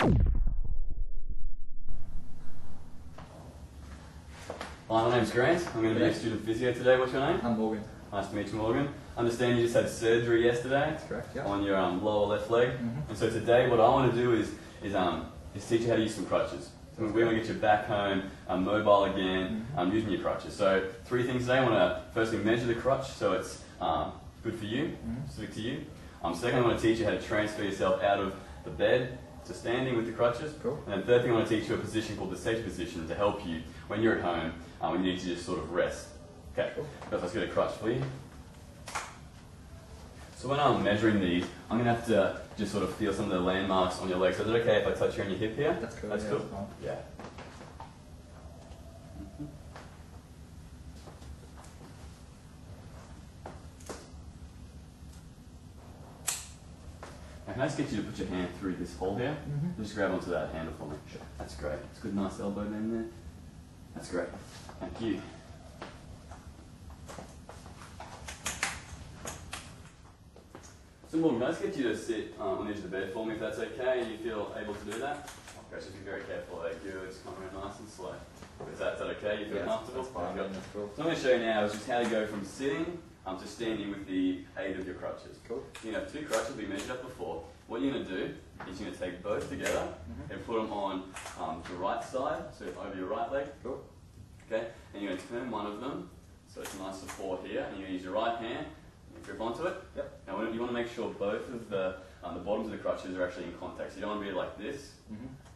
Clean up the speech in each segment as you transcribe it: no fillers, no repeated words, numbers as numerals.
Hi, my name's Grant. I'm going to be a student physio today. What's your name? I'm Morgan. Nice to meet you, Morgan. I understand you just had surgery yesterday. That's correct, yeah. On your lower left leg. Mm-hmm. And so today what I want to do is teach you how to use some crutches. So we want to get you back home, mobile again, using your crutches. So 3 things today. I want to firstly measure the crutch so it's good for you, specific to you. Second, I want to teach you how to transfer yourself out of the bed to standing with the crutches. Cool. And then third thing, I want to teach you a position called the safety position to help you when you're at home, when you need to just sort of rest. Okay, first let's get a crutch for you. So when I'm measuring these, I'm going to have to just sort of feel some of the landmarks on your legs. So is it okay if I touch you on your hip here? That's cool. That's yeah, cool? That's fine. Yeah. Now, can I just get you to put your hand through this hole here? Just grab onto that handle for me. Sure. That's great. It's a good, nice elbow bend there. That's great. Thank you. So Morgan, can I just get you to sit on the edge of the bed for me if that's okay, and you feel able to do that? Okay, just be very careful there. Good, just come around nice and slow. Is that okay? You feel comfortable? That's fine. Good. That's cool. So I'm going to show you now is just how to go from sitting to standing with the aid of your crutches. Cool. You have 2 crutches we measured up before. What you're going to do is you're going to take both together and put them on the right side, so over your right leg. Cool. Okay, and you're going to turn one of them, so it's a nice support here, and you're going to use your right hand and grip onto it. Yep. Now you want to make sure both of the bottoms of the crutches are actually in contact. So you don't want to be like this.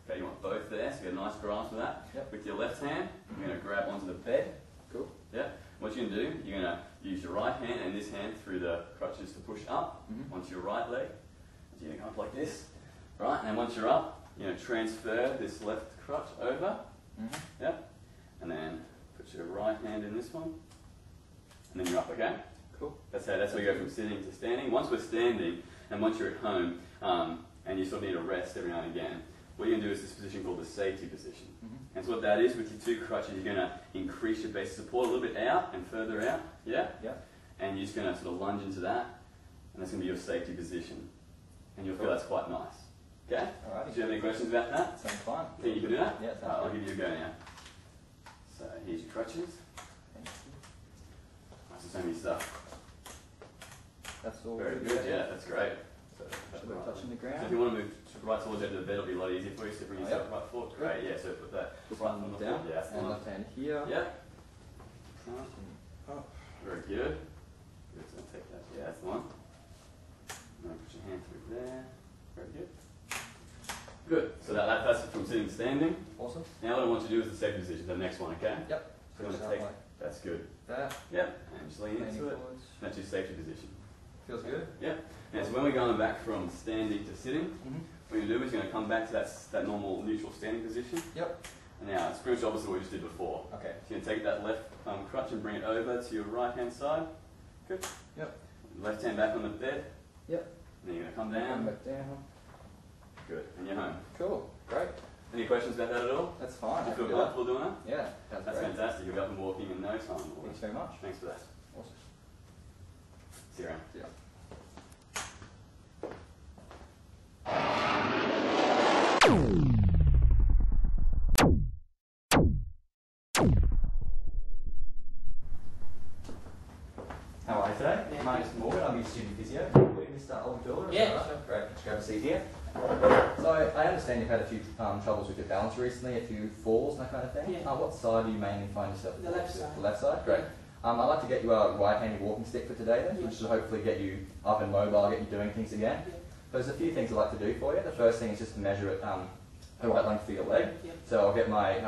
Okay, you want both there, so you get a nice grasp of that. Yep. With your left hand, you're going to grab onto the bed. Cool. Yeah. What you're going to do, you're going to use your right hand and this hand through the crutches to push up onto your right leg. So you're going to come up like this. Right, and then once you're up, you're going to transfer this left crutch over. Yep. And then put your right hand in this one. And then you're up, okay? Cool. That's where you go from sitting to standing. Once we're standing, and once you're at home, and you sort of need a rest every now and again, what you're going to do is this position called the safety position. And so what that is, with your 2 crutches, you're going to increase your base support a little bit out and further out, yeah? Yeah. And you're just going to sort of lunge into that, and that's going to be your safety position. And you'll feel that's quite nice. Okay? Alright. Do you have any questions about that? Sounds fine. Think you can do that? Yeah, sounds I'll good. give you a go now. So here's your crutches. Thank you. Nice and so many stuff. That's all Very good, yeah, that's great. So, So we're touching the so ground. if you want to move right towards the edge of the bed, it'll be a lot easier for you. So bring yourself right forward. Great, yeah, so put that This right one on the down. floor. Yeah, that's the And one. left hand here. Yeah. Up. Very good. Good, so take that. Yeah, that's the one. And then put your hand through there. Very good. Good. So that's from sitting to standing. Awesome. Now what I want you to do is the safety position, the next one, okay? Yep. So you want to Start take, like that's good. that. Yep, and just lean Leaning into it. forwards. That's your safety position. Feels good. Yep. Now, so when we're going back from standing to sitting, what you're going to do is you're going to come back to that normal neutral standing position. Yep. And now it's pretty much opposite what we just did before. Okay. So you're going to take that left crutch and bring it over to your right hand side. Good. Yep. Left hand back on the bed. Yep. And then you're going to come Come down. back down. Good. And you're home. Cool. Great. Any questions about that at all? That's fine. Do you I feel can do that. comfortable doing that? Yeah. That's That's great. fantastic. You'll be up and walking in no time. Thanks very much. Thanks for that. Awesome. See you around. Yeah. How are you today? Yeah. My name is Morgan, I'm your student physio. Mr. Oldbuilder. Yeah, sure. Great, just grab a seat here. So I understand you've had a few troubles with your balance recently, a few falls and that kind of thing. Yeah. What side do you mainly find yourself? The left side. The left side? Great. I'd like to get you a right-handed walking stick for today then, which should hopefully get you up and mobile, get you doing things again. Yeah. There's a few things I'd like to do for you. The first thing is just to measure it the right length for your leg. Yeah. So I'll get my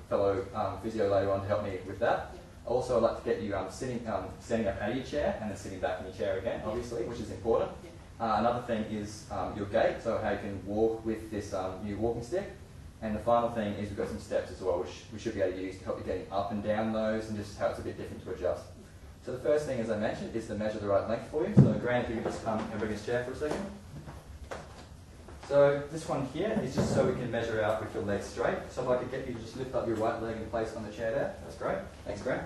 fellow physio later on to help me with that. Yeah. Also, I'd like to get you standing up out of your chair and then sitting back in your chair again, obviously, which is important. Yeah. Another thing is your gait, so how you can walk with this new walking stick. And the final thing is we've got some steps as well, which we should be able to use to help you getting up and down those and just how it's a bit different to adjust. So the first thing, as I mentioned, is to measure the right length for you. So Grant, if you could just come and bring his chair for a second. So this one here is just so we can measure out with your legs straight. So if I could get you to just lift up your right leg and place on the chair there, that's great. Thanks, Grant.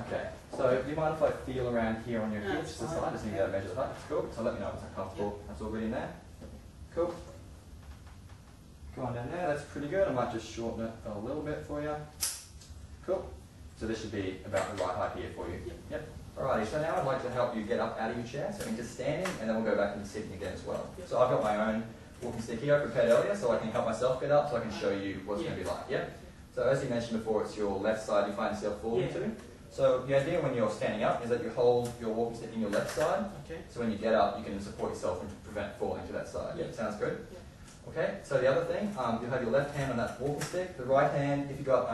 Okay, so do you mind if I feel around here on your No, hips, it's the fine. side, just need to measure the height? That's cool. So let me know if it's uncomfortable. That's all good in there. Cool. Go on down there, that's pretty good. I might just shorten it a little bit for you. Cool. So this should be about the right height here for you. Yep. Alrighty, so now I'd like to help you get up out of your chair, so into standing, and then we'll go back into sitting again as well. So I've got my own walking stick here I prepared earlier, so I can help myself get up, so I can show you what it's going to be like. Yep. So as you mentioned before, it's your left side you find yourself falling to. So the idea when you're standing up is that you hold your walking stick in your left side, so when you get up you can support yourself and prevent falling to that side. Yep. Sounds good? Okay, so the other thing, you have your left hand on that walking stick, the right hand, if you've got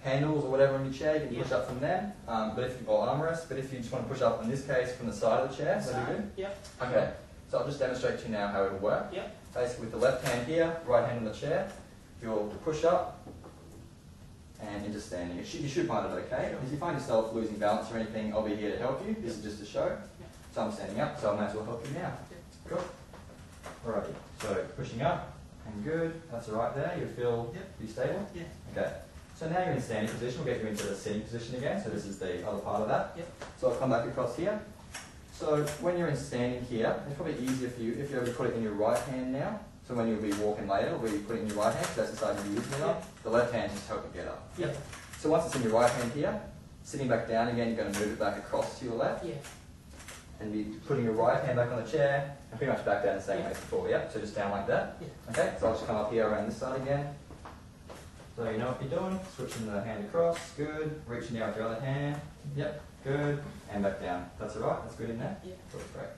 handles or whatever on your chair, you can push up from there, but if you've got armrest, but if you just want to push up in this case from the side of the chair, that'd be good? Yep. Okay, so I'll just demonstrate to you now how it'll work. Yep. Basically with the left hand here, right hand on the chair, you'll push up and into standing. You should find it okay. If you find yourself losing balance or anything, I'll be here to help you. This is just a show. So I'm standing up, so I might as well help you now. Cool. Alrighty, so pushing up, and good. That's alright there. You feel pretty stable? Yeah. Okay. So now you're in standing position. We'll get you into the sitting position again. So this is the other part of that. Yep. So I'll come back across here. So when you're in standing here, it's probably easier for you if you ever put it in your right hand now. So when you'll be walking later, where you put it in your right hand, because that's the side you'll be using it on. The left hand just help you get up. Yep. So once it's in your right hand here, sitting back down again, you're going to move it back across to your left. Yeah. And be putting your right hand back on the chair, and pretty much back down the same way as before, yeah? So just down like that. Yeah. Okay, so I'll just come up here around this side again. So you know what you're doing, switching the hand across, good. Reaching down with your other hand, yep, good. And back down. That's alright, that's good in there? Yeah. Cool, great.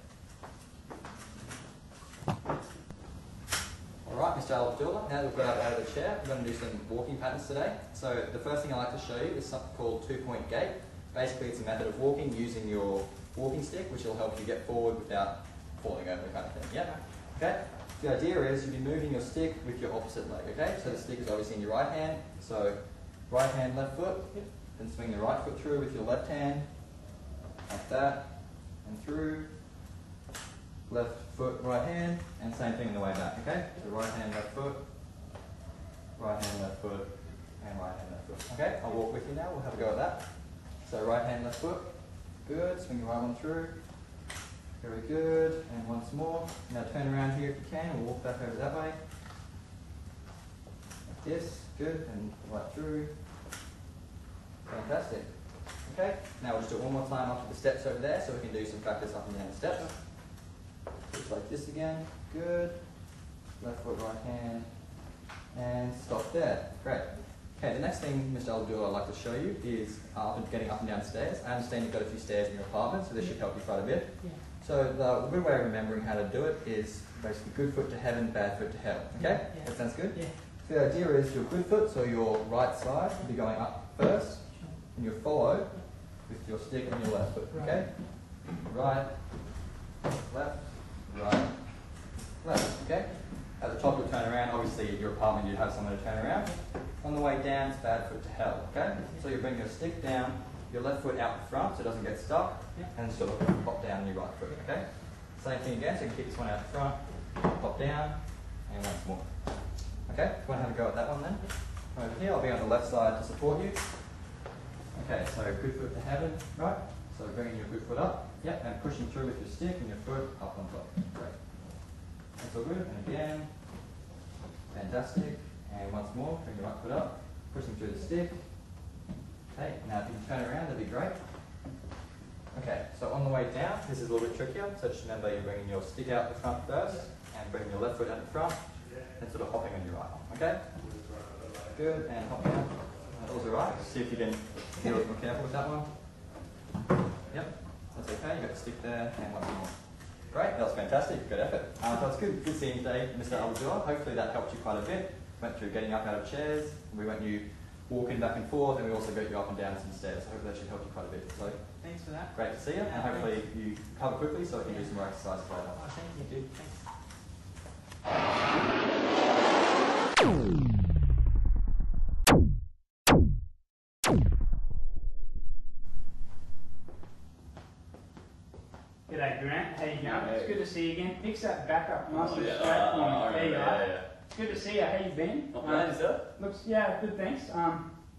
Alright, Mr. Abdullah, now that we've got up out of the chair, we're going to do some walking patterns today. So the first thing I like to show you is something called two-point gait. Basically it's a method of walking using your walking stick, which will help you get forward without falling over kind of thing. Yeah? Okay? The idea is you'll be moving your stick with your opposite leg, okay? So the stick is obviously in your right hand, so right hand, left foot, then swing the right foot through with your left hand, like that, and through, left foot, right hand, and same thing on the way back, okay? So right hand, left foot, right hand, left foot, and right hand, left foot. Okay, I'll walk with you now, we'll have a go at that. So right hand, left foot, good, swing the right one through, very good, and once more. Now turn around here if you can, and we'll walk back over that way. Like this, good, and right through. Fantastic. Okay, now we'll just do it one more time after the steps over there, so we can do some practice up and down the steps. Just like this again, good. Left foot, right hand, and stop there. Great. Okay, the next thing, Mr. Abdullah, I'd like to show you is getting up and down stairs. I understand you've got a few stairs in your apartment, so this should help you quite a bit. Yeah. So the good way of remembering how to do it is basically good foot to heaven, bad foot to hell. Okay? Yeah. That sounds good? Yeah. So the idea is your good foot, so your right side, will be going up first, and you'll follow with your stick and your left foot. Okay? Right, left, right, left. Okay? At the top you'll turn around. Obviously at your apartment you'd have someone to turn around. On the way down it's bad foot to hell. Okay? So you bring your stick down, your left foot out the front so it doesn't get stuck, and sort of pop down your right foot, okay? Same thing again, so you can keep this one out the front, pop down, and once more. Okay, go and have a go at that one then. Over here, I'll be on the left side to support you. Okay, so good foot to heaven, right? So bringing your good foot up, yep, and pushing through with your stick and your foot up on top. Great. That's all good, and again, fantastic. And once more, bring your right foot up, pushing through the stick. Okay, now if you can turn around, that'd be great. Okay, so on the way down, this is a little bit trickier, so just remember you're bringing your stick out the front first, and bringing your left foot out the front, and sort of hopping on your right arm, okay? Good, and hopping out. That was alright, see if you can be a little more careful with that one. Yep, that's okay, you got the stick there, and once more. Great, that was fantastic, good effort. So it's good seeing you today, Mr. Abdullah. Hopefully that helped you quite a bit. Went through getting up out of chairs, we went you walking back and forth, and we also got you up and down some stairs. So hopefully that should help you quite a bit. So Thanks for that. great to see you, and hopefully you recover quickly so we can do some more exercises later. Oh, thank you. Thanks. G'day Grant, how you going? Hey. It's good to see you again. Fix that back up nice Oh, and yeah. straight for me. Oh, There you yeah, are. yeah. It's good to see you. How you been? Not bad, yourself? Looks, yeah, good, thanks.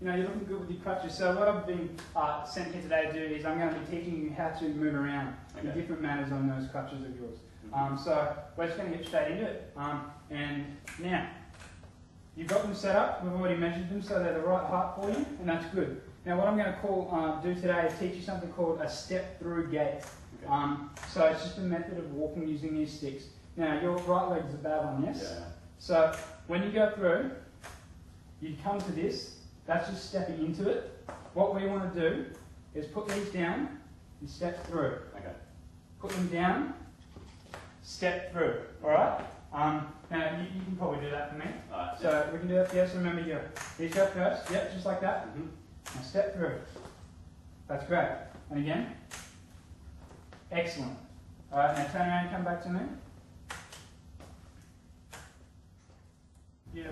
You know, you're looking good with your crutches. So what I've been sent here today to do is I'm going to be teaching you how to move around in Okay. different manners on those crutches of yours. So we're just going to get straight into it. And now, you've got them set up. We've already measured them so they're the right height for you, and that's good. Now what I'm going to do today is teach you something called a step-through gait. Okay. So it's just a method of walking using these sticks. Now your right leg is a bad one, yes? Yeah. So when you go through, you come to this. That's just stepping into it. What we want to do is put these down and step through. Okay. Put them down, step through. All right. Now you can probably do that for me. Right, so yeah. We can do that. Yes. Remember, these go first. Yep, just like that. Mm-hmm. Now step through. That's great. And again. Excellent. All right. Now turn around and come back to me. Yeah.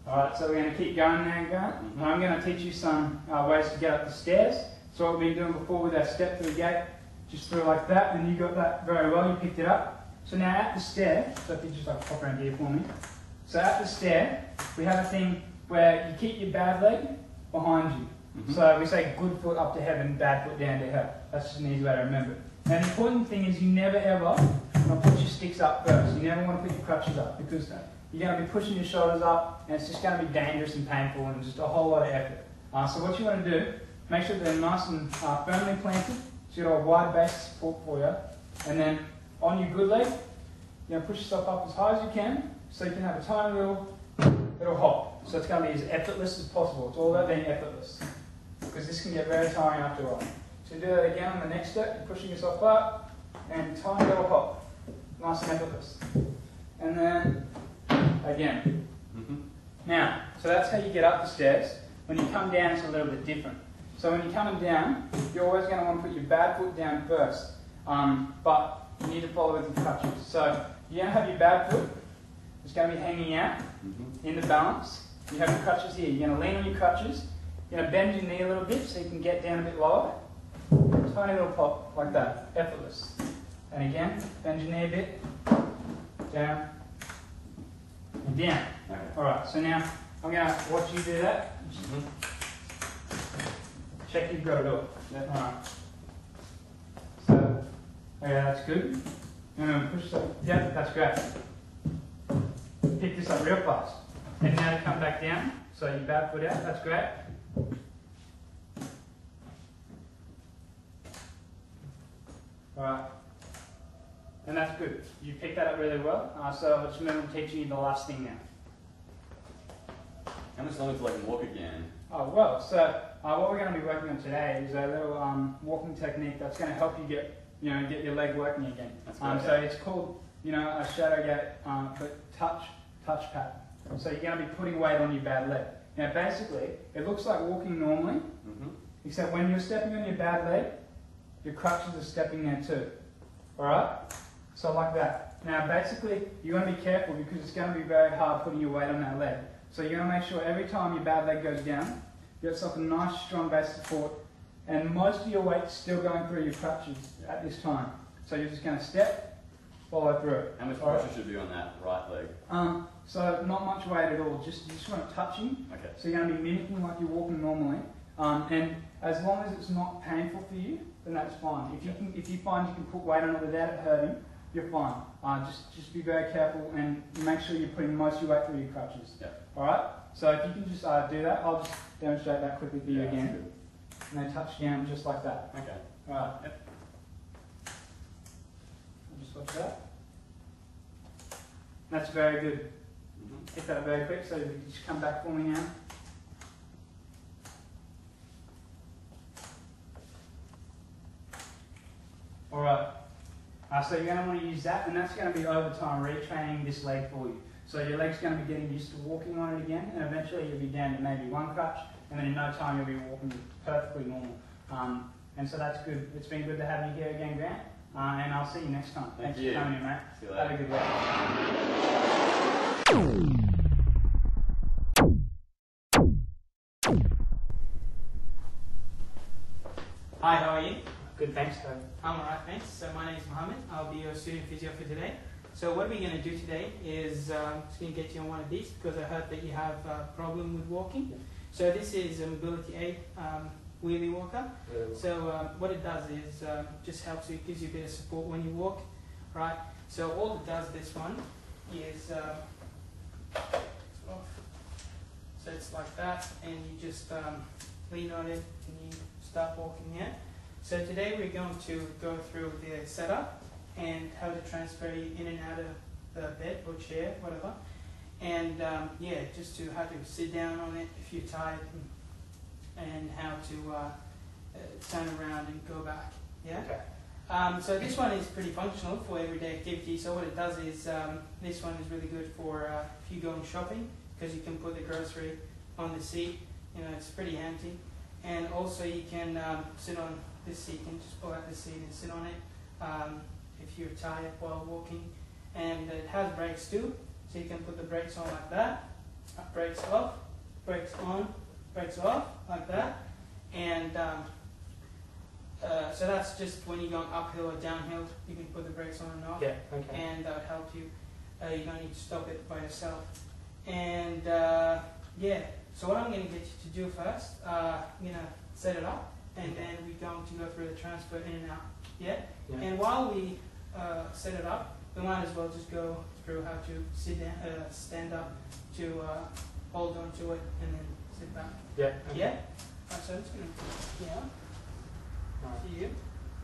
Alright, so we're going to keep going now, going. I'm going to teach you some ways to get up the stairs. So what we've been doing before with our step through gate, just through like that, and you got that very well, you picked it up. So now at the stair, so if you just like pop around here for me. So at the stair, we have a thing where you keep your bad leg behind you. So we say good foot up to heaven, bad foot down to hell. That's just an easy way to remember it. Now the important thing is you never ever want to put your sticks up first. You never want to put your crutches up because you're going to be pushing your shoulders up and it's just going to be dangerous and painful and just a whole lot of effort. So what you want to do, make sure they're nice and firmly planted so you've got a wide base of support for you. And then on your good leg, you're going to push yourself up as high as you can so you can have a tiny little hop. So it's going to be as effortless as possible. It's all about being effortless because this can get very tiring after a while. So do that again on the next step, you're pushing yourself up and tiny little hop. Nice and effortless. And then again. Now, so that's how you get up the stairs. When you come down, it's a little bit different. So when you're coming down, you're always going to want to put your bad foot down first. But you need to follow with your crutches. So you're going to have your bad foot. It's going to be hanging out in the balance. You have your crutches here. You're going to lean on your crutches. You're going to bend your knee a little bit so you can get down a bit lower. Tiny little pop, like that. Effortless. And again, bend your knee a bit. Down. And down. Okay. Alright, so now I'm going to watch you do that. Check you've got it all. Yep. Alright. So, okay, that's good. And push it. Yeah, that's great. Pick this up real fast. And now you come back down. So your bad foot out. That's great. Alright. And that's good. You picked that up really well. So I just remember teaching you the last thing now. How much longer till I can walk again? Oh, well, so what we're going to be working on today is a little walking technique that's going to help you get your leg working again. That's great. So it's called, a shadow gate, but touch pattern. So you're going to be putting weight on your bad leg. Now, basically, it looks like walking normally, except when you're stepping on your bad leg, your crutches are stepping there too. All right? So like that. Now, basically, you want to be careful because it's going to be very hard putting your weight on that leg. So you're going to make sure every time your bad leg goes down, you get yourself a nice strong base support and most of your weight's still going through your crutches at this time. So you're just going to step, follow through. How much pressure should be on that right leg? So not much weight at all, you just want it touching. Okay. So you're going to be mimicking like you're walking normally. And as long as it's not painful for you, then that's fine. If you find you can put weight on it without it hurting, you're fine. Just be very careful and make sure you're putting most of your weight through your crutches. Yeah. Alright? So if you can just do that, I'll just demonstrate that quickly for you again. And then touch down just like that. Okay. Alright. Yep. Just watch that. That's very good. Hit that very quick, so you just come back for me now. Alright. So you're going to want to use that, and that's going to be over time retraining this leg for you. So your leg's going to be getting used to walking on it again, and eventually you'll be down to maybe one crutch, and then in no time you'll be walking perfectly normal. And so that's good. It's been good to have you here again, Grant, and I'll see you next time. Thanks for coming in, mate. See you later. Have a good week. Hi, how are you? Good, thanks, Toby. I'm alright, thanks. So my name is Mohammed. I'll be your student physio for today. So what we're going to do today is just going to get you on one of these because I heard that you have a problem with walking. So this is a mobility aid wheelie walker. So what it does is just helps you, gives you a bit of support when you walk. right? So all it does, this one, is so it's like that, and you just lean on it and you start walking here. So today we're going to go through the setup and how to transfer you in and out of the bed or chair, whatever. And yeah, just to how to sit down on it if you're tired, and how to turn around and go back. Yeah. Okay. So this one is pretty functional for everyday activity. So what it does is this one is really good for if you're going shopping, because you can put the grocery on the seat. You know, it's pretty handy. And also you can sit on this seat. You can just pull out the seat and sit on it if you're tired while walking. And it has brakes too, so you can put the brakes on like that. Brakes off, brakes on, brakes off, like that. And so that's just when you're going uphill or downhill, you can put the brakes on and off. Yeah, okay. And that would help you. You don't need to stop it by yourself. And yeah, so what I'm going to get you to do first, I'm going to set it up, and then we're going to go through the transfer in and out. Yeah? And while we set it up, we might as well just go through how to sit down, stand up, to hold on to it, and then sit back. Yeah. Okay. Yeah? Right, so I'm just going to put it Right. to you.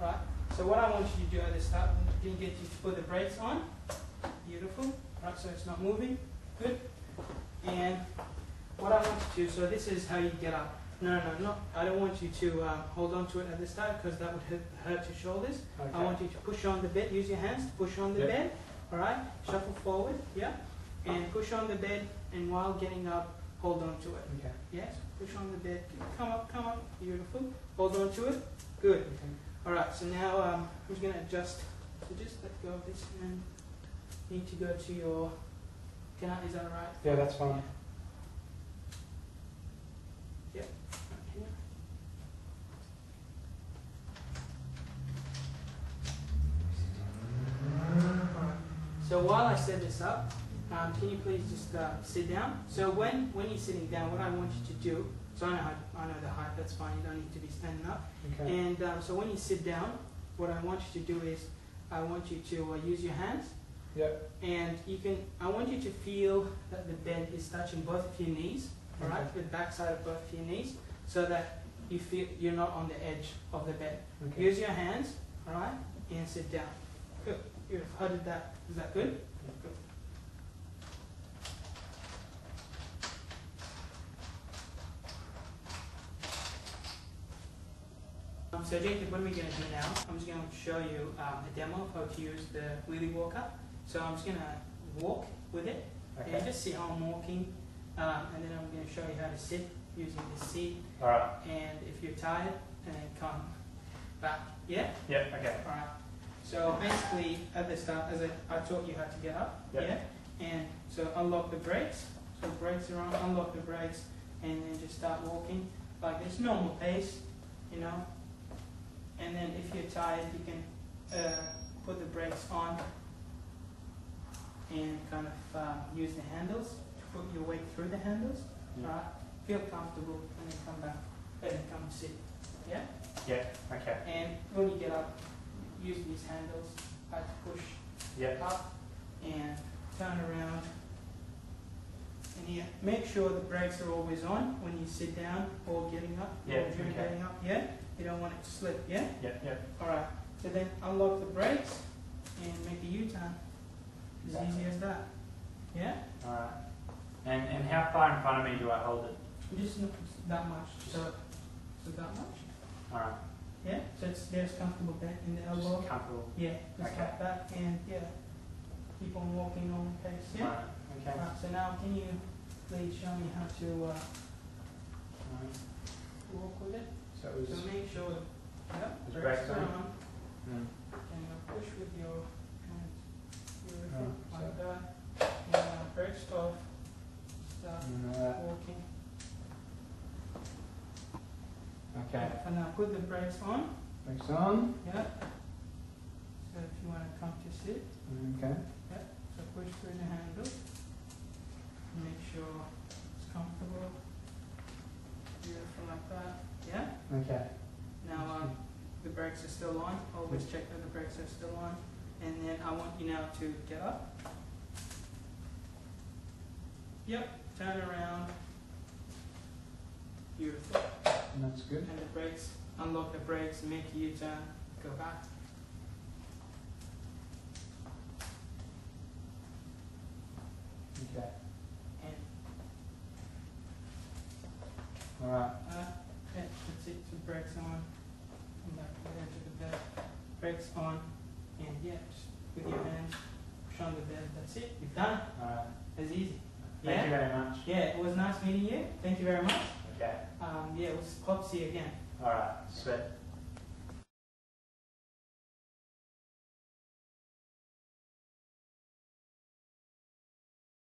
Right. So what I want you to do at the start, I'm going to get you to put the brakes on. Beautiful. Right, so it's not moving. Good. And what I want you to, so this is how you get up. No, I don't want you to hold on to it at the start, because that would hurt your shoulders. Okay. I want you to push on the bed, use your hands to push on the bed. Alright, shuffle forward, yeah? And push on the bed, and while getting up, hold on to it. Okay. Yes, push on the bed, come up, beautiful. Hold on to it, good. Okay. Alright, so now I'm just going to adjust, so just let go of this, and need to go to your, is that alright? Yeah, that's fine. Yep, right here. Alright, so while I set this up, can you please just sit down? So when you're sitting down, what I want you to do, so I know the height, that's fine, you don't need to be standing up. Okay. And so when you sit down, what I want you to do is, I want you to use your hands. Yep. And I want you to feel that the bed is touching both of your knees, alright, the back side of both of your knees, so that you feel you're not on the edge of the bed. Okay. Use your hands, alright, and sit down. Good. Beautiful. How did that? Is that good? Good. So Jacob, what we're going to do now, I'm just going to show you a demo of how to use the wheelie walker. So I'm just going to walk with it, and just see how I'm walking, and then I'm going to show you how to sit using the seat. Alright. And if you're tired, come back. Yeah? Yeah, okay. Alright. So basically, at the start, as I taught you how to get up, Yep. yeah? And so unlock the brakes. So brakes are on, unlock the brakes, and then just start walking like this, normal pace, you know? And then if you're tired, you can put the brakes on and kind of use the handles to put your weight through the handles. Yeah. Right? Feel comfortable, and then come back, and then come sit. Yeah? Yeah, okay. And when you get up, use these handles to push up and turn around. And yeah, make sure the brakes are always on when you sit down or getting up. Yeah, or during getting up. Yeah? You don't want it to slip. Yeah? Yeah. Alright. So then unlock the brakes and make a U-turn. As Exactly. easy as that. Yeah? Alright. And how far in front of me do I hold it? Just not that much. So that much. Alright. Yeah? So there's comfortable bend in the elbow. Just comfortable. Yeah. Just Okay. like that, and yeah. Keep on walking on the pace. Yeah? Alright. Okay. Right, so now can you please show me how to Alright. walk with it? So it was. So make sure, There's brakes brakes are on. on, Mm. and you push with your hands. Beautiful, Oh, like that. And now brakes off, start walking. Okay. And now put the brakes on, Brakes on. yeah. So if you want to come to sit, Okay. so push through the handle. Make sure it's comfortable. Beautiful like that, yeah. Okay. Now the brakes are still on. Always check that the brakes are still on. And then I want you now to get up. Yep, turn around. Beautiful. And that's good. And the brakes, unlock the brakes, make a U-turn, go back. Okay. And Alright. okay, that's it. So brakes on. Come back there to the bed. Brakes on. And yeah, just with your hands, push on the bed. That's it. You've done it. Alright. It's easy. Thank you very much. Yeah, it was nice meeting you. Thank you very much. Okay. Yeah, we'll hope to see you again. Alright. Sweet.